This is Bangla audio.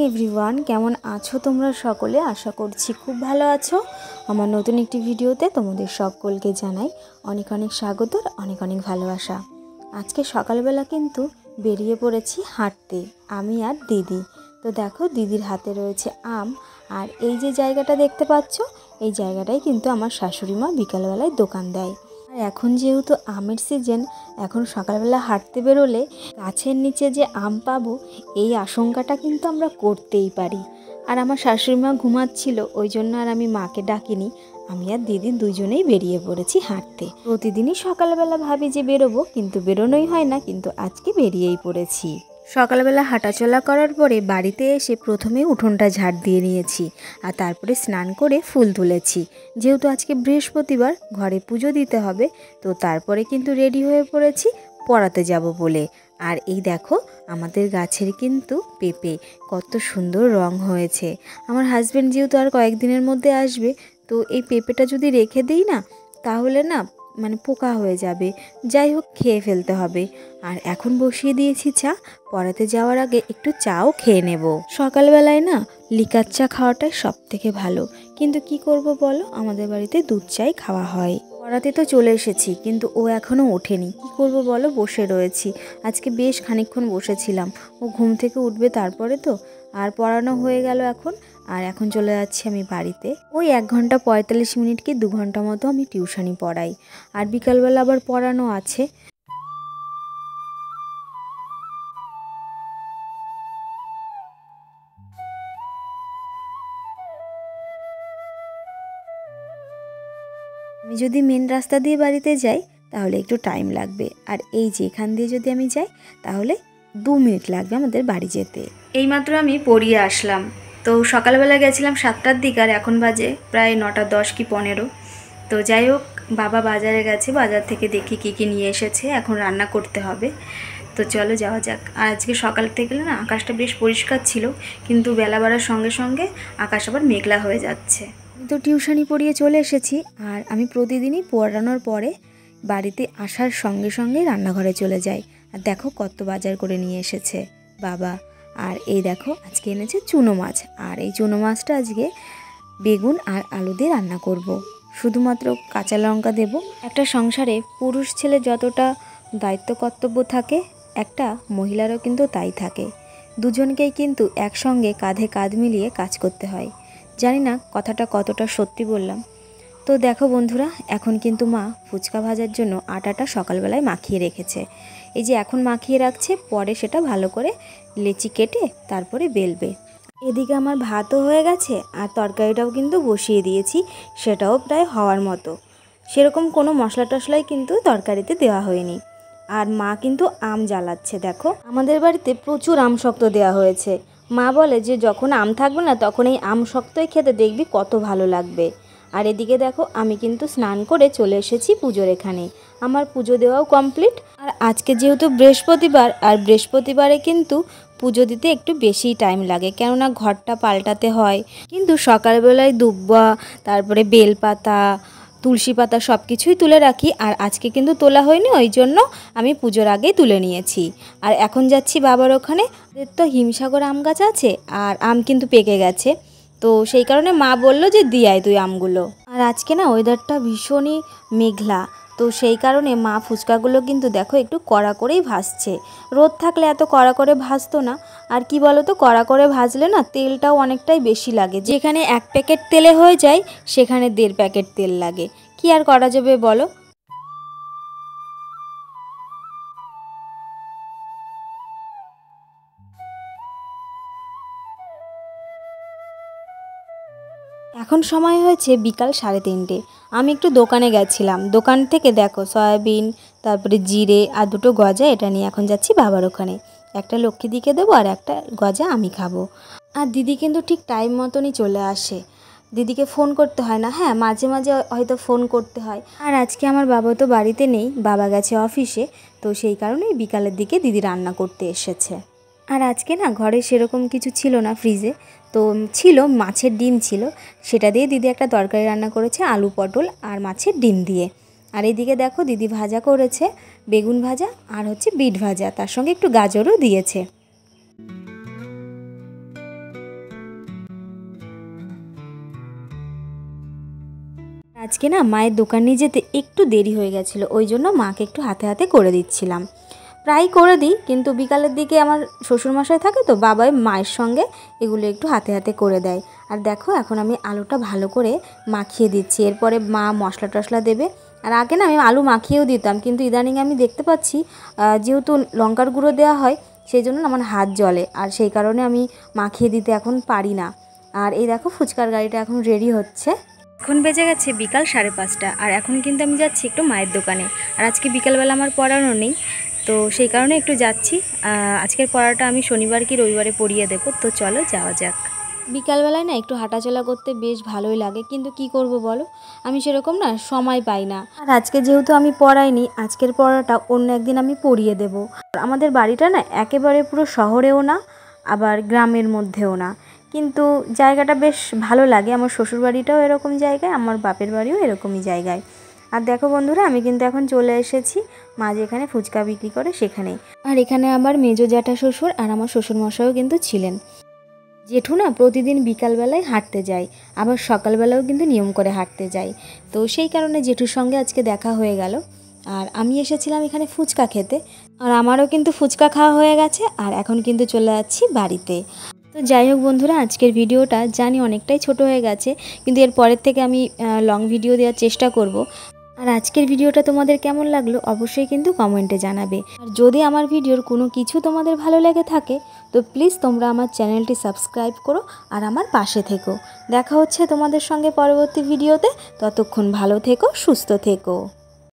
এভরিওয়ান, কেমন আছো তোমরা সকলে? আশা করছি খুব ভালো আছো। আমার নতুন একটি ভিডিওতে তোমাদের সকলকে জানাই অনেক অনেক স্বাগত, অনেক অনেক ভালোবাসা। আজকে সকালবেলা কিন্তু বেরিয়ে পড়েছি হাঁটতে, আমি আর দিদি। তো দেখো, দিদির হাতে রয়েছে আম, আর এই যে জায়গাটা দেখতে পাচ্ছ, এই জায়গাটাই কিন্তু আমার শাশুড়ি মা বিকালবেলায় দোকান দেয়। আর এখন যেহেতু আমের সিজন, এখন সকালবেলা হাঁটতে বেরোলে গাছের নিচে যে আম পাবো এই আশঙ্কাটা কিন্তু আমরা করতেই পারি। আর আমার শাশুড়িমা ঘুমাচ্ছিল, ওই জন্য আর আমি মাকে ডাকিনি, আমি আর দিদি দুজনেই বেরিয়ে পড়েছি হাঁটতে। প্রতিদিনই সকালবেলা ভাবি যে বেরোবো, কিন্তু বেরোনোই হয় না, কিন্তু আজকে বেরিয়েই পড়েছি। সকালবেলা হাঁটাচলা করার পরে বাড়িতে এসে প্রথমে উঠোনটা ঝাড় দিয়ে নিয়েছি, আর তারপরে স্নান করে ফুল তুলেছি। যেহেতু আজকে বৃহস্পতিবার, ঘরে পুজো দিতে হবে, তো তারপরে কিন্তু রেডি হয়ে পড়েছি পড়াতে যাব বলে। আর এই দেখো, আমাদের গাছের কিন্তু পেঁপে কত সুন্দর রং হয়েছে। আমার হাজব্যান্ড যেহেতু আর কয়েকদিনের মধ্যে আসবে, তো এই পেঁপেটা যদি রেখে দিই না, তাহলে না পোকা হয়ে যাবে। যাই হোক, খেয়ে ফেলতে হবে। আর এখন বসিয়ে দিয়েছি চা, পড়াতে যাওয়ার আগে একটু চাও খেয়ে নেব। সকালবেলায় না লিকার চা খাওয়াটাই সব থেকে ভালো, কিন্তু কি করব বলো, আমাদের বাড়িতে দুধ চাই খাওয়া হয়। পড়াতে তো চলে এসেছি, কিন্তু ও এখনও ওঠেনি। কি করব বলো, বসে রয়েছি। আজকে বেশ খানিকক্ষণ বসেছিলাম, ও ঘুম থেকে উঠবে তারপরে তো। আর পড়ানো হয়ে গেল এখন, আর এখন চলে যাচ্ছি আমি বাড়িতে। ওই 1 ঘন্টা 45 মিনিট কি 2 ঘন্টা মতো আমি টিউশনি পড়াই, আর বিকালবেলা আবার পড়ানো আছে। আমি যদি মেন রাস্তা দিয়ে বাড়িতে যাই তাহলে একটু টাইম লাগবে, আর এই যে এখান দিয়ে যদি আমি যাই তাহলে 2 মিনিট লাগবে আমাদের বাড়ি যেতে। এইমাত্র আমি পড়িয়ে আসলাম। তো সকালবেলা গেছিলাম 7টার দিকে, আর এখন বাজে প্রায় 9টা 10 কি 15। তো যাই হোক, বাবা বাজারে গেছে, বাজার থেকে দেখি কী কী নিয়ে এসেছে, এখন রান্না করতে হবে। তো চলো যাওয়া যাক। আর আজকে সকাল থেকে না আকাশটা বেশ পরিষ্কার ছিল, কিন্তু বেলা বাড়ার সঙ্গে সঙ্গে আকাশ আবার মেঘলা হয়ে যাচ্ছে। তো টিউশনি পড়িয়ে চলে এসেছি, আর আমি প্রতিদিনই পড়ানোর পরে বাড়িতে আসার সঙ্গে সঙ্গে রান্নাঘরে চলে যাই। আর দেখো কত বাজার করে নিয়ে এসেছে বাবা। আর এই দেখো, আজকে এনেছে চুনো মাছ, আর এই চুনো মাছটা আজকে বেগুন আর আলু দিয়ে রান্না করব। শুধুমাত্র কাঁচা লঙ্কা দেব। একটা সংসারে পুরুষ ছেলে যতটা দায়িত্ব কর্তব্য থাকে, একটা মহিলারও কিন্তু তাই থাকে। দুজনকেই কিন্তু একসঙ্গে কাঁধে কাঁধ মিলিয়ে কাজ করতে হয়। জানি না কথাটা কতটা সত্যি বললাম। তো দেখো বন্ধুরা, এখন কিন্তু মা ফুচকা ভাজার জন্য আটাটা সকালবেলায় মাখিয়ে রেখেছে। এই যে এখন মাখিয়ে রাখছে, পরে সেটা ভালো করে লেচি কেটে তারপরে বেলবে। এদিকে আমার ভাতও হয়ে গেছে, আর তরকারিটাও কিন্তু বসিয়ে দিয়েছি, সেটাও প্রায় হওয়ার মতো। সেরকম কোনো মশলা টশলাই কিন্তু তরকারিতে দেওয়া হয়নি। আর মা কিন্তু আম জ্বালাচ্ছে। দেখো, আমাদের বাড়িতে প্রচুর আম শক্ত দেওয়া হয়েছে। মা বলে যে যখন আম থাকবে না, তখন এই আম শক্তই খেতে দেখবি কত ভালো লাগবে। আর এদিকে দেখো, আমি কিন্তু স্নান করে চলে এসেছি পুজোর এখানে। আমার পুজো দেওয়াও কমপ্লিট। আর আজকে যেহেতু বৃহস্পতিবার, আর বৃহস্পতিবারে কিন্তু পুজো দিতে একটু বেশিই টাইম লাগে, কেননা ঘরটা পাল্টাতে হয়। কিন্তু সকালবেলায় দুব্বা, তারপরে বেলপাতা, তুলসী পাতা সব কিছুই তুলে রাখি। আর আজকে কিন্তু তোলা হয়নি, ওই জন্য আমি পুজোর আগেই তুলে নিয়েছি। আর এখন যাচ্ছি বাবার ওখানে। তো হিমসাগর আম গাছ আছে, আর আম কিন্তু পেকে গেছে, তো সেই কারণে মা বলল যে দিয়ে আয় তুই আমগুলো। আর আজকে না ওয়েদারটা ভীষণই মেঘলা, তো সেই কারণে মা ফুচকাগুলো কিন্তু দেখো একটু কড়া করেই ভাজছে। রোদ থাকলে এত কড়া করে ভাজতো না। আর কি বলো তো, কড়া করে ভাজলে না তেলটাও অনেকটাই বেশি লাগে। যেখানে 1 প্যাকেট তেলে হয়ে যায়, সেখানে 1.5 প্যাকেট তেল লাগে। কি আর করা যাবে বলো। এখন সময় হয়েছে বিকাল 3:30। আমি একটু দোকানে গেছিলাম, দোকান থেকে দেখো সয়াবিন, তারপরে জিরে আর 2টো গজা এটা নিয়ে এখন যাচ্ছি বাবার ওখানে। একটা লক্ষ্মীদিকে দেবো, আর একটা গজা আমি খাবো। আর দিদি কিন্তু ঠিক টাইম মতনই চলে আসে। দিদিকে ফোন করতে হয় না, হ্যাঁ মাঝে মাঝে হয়তো ফোন করতে হয়। আর আজকে আমার বাবা তো বাড়িতে নেই, বাবা গেছে অফিসে, তো সেই কারণেই বিকালের দিকে দিদি রান্না করতে এসেছে। আর আজকে না ঘরে সেরকম কিছু ছিল না ফ্রিজে, তো ছিল মাছের ডিম ছিল, সেটা দিয়ে দিদি একটা তরকারি রান্না করেছে, আলু পটল আর মাছের ডিম দিয়ে। আর এদিকে দেখো দিদি ভাজা করেছে, বেগুন ভাজা আর হচ্ছে বিট ভাজা, তার সঙ্গে একটু গাজরও দিয়েছে। আজকে না মায়ের দোকানে যেতে একটু দেরি হয়ে গেছিলো, ওই জন্য মাকে একটু হাতে হাতে করে দিচ্ছিলাম। প্রায় করে দিই, কিন্তু বিকালের দিকে আমার শ্বশুরমশাই থাকে তো, বাবাই মায়ের সঙ্গে এগুলো একটু হাতে হাতে করে দেয়। আর দেখো এখন আমি আলুটা ভালো করে মাখিয়ে দিচ্ছি, এরপরে মা মশলা টশলা দেবে। আর আগে না আমি আলু মাখিয়েও দিতাম, কিন্তু ইদানিং আমি দেখতে পাচ্ছি যেহেতু লঙ্কার গুঁড়ো দেওয়া হয় সেই জন্য আমার হাত জ্বলে, আর সেই কারণে আমি মাখিয়ে দিতে এখন পারি না। আর এই দেখো ফুচকার গাড়িটা এখন রেডি হচ্ছে। এখন বেজে গেছে বিকাল 5:30, আর এখন কিন্তু আমি যাচ্ছি একটু মায়ের দোকানে। আর আজকে বিকালবেলা আমার পড়ানো নেই, তো সেই কারণে একটু যাচ্ছি। আজকের পড়াটা আমি শনিবার কি রবিবারে পড়িয়ে দেবো, তো চলো যাওয়া যাক। বিকালবেলায় না একটু হাঁটাচলা করতে বেশ ভালোই লাগে, কিন্তু কি করব বলো, আমি সেরকম না সময় পাই না। আর আজকে যেহেতু আমি পড়াইনি, আজকের পড়াটা অন্য একদিন আমি পড়িয়ে দেব। আমাদের বাড়িটা না একেবারে পুরো শহরেও না, আবার গ্রামের মধ্যেও না, কিন্তু জায়গাটা বেশ ভালো লাগে। আমার শ্বশুর বাড়িটাও এরকম জায়গায়, আমার বাপের বাড়িও এরকমই জায়গায়। আর দেখো বন্ধুরা, আমি কিন্তু এখন চলে এসেছি মা যেখানে ফুচকা বিক্রি করে সেখানেই। আর এখানে আবার মেজো জ্যাঠা শ্বশুর আর আমার শ্বশুরমশাইও কিন্তু ছিলেন। জেঠু না প্রতিদিন বিকালবেলায় হাঁটতে যায়, আবার সকালবেলাও কিন্তু নিয়ম করে হাঁটতে যায়, তো সেই কারণে জেঠুর সঙ্গে আজকে দেখা হয়ে গেল। আর আমি এসেছিলাম এখানে ফুচকা খেতে, আর আমারও কিন্তু ফুচকা খাওয়া হয়ে গেছে, আর এখন কিন্তু চলে যাচ্ছি বাড়িতে। তো যাই হোক বন্ধুরা, আজকের ভিডিওটা জানি অনেকটাই ছোট হয়ে গেছে, কিন্তু এর পরের থেকে আমি লং ভিডিও দেওয়ার চেষ্টা করব। আর আজকের ভিডিওটা তোমাদের কেমন লাগলো অবশ্যই কিন্তু কমেন্টে জানাবে। আর যদি আমার ভিডিওর কোনো কিছু তোমাদের ভালো লেগে থাকে তো প্লিজ তোমরা আমার চ্যানেলটি সাবস্ক্রাইব করো আর আমার পাশে থেকো। দেখা হচ্ছে তোমাদের সঙ্গে পরবর্তী ভিডিওতে, ততক্ষণ ভালো থেকো, সুস্থ থেকো।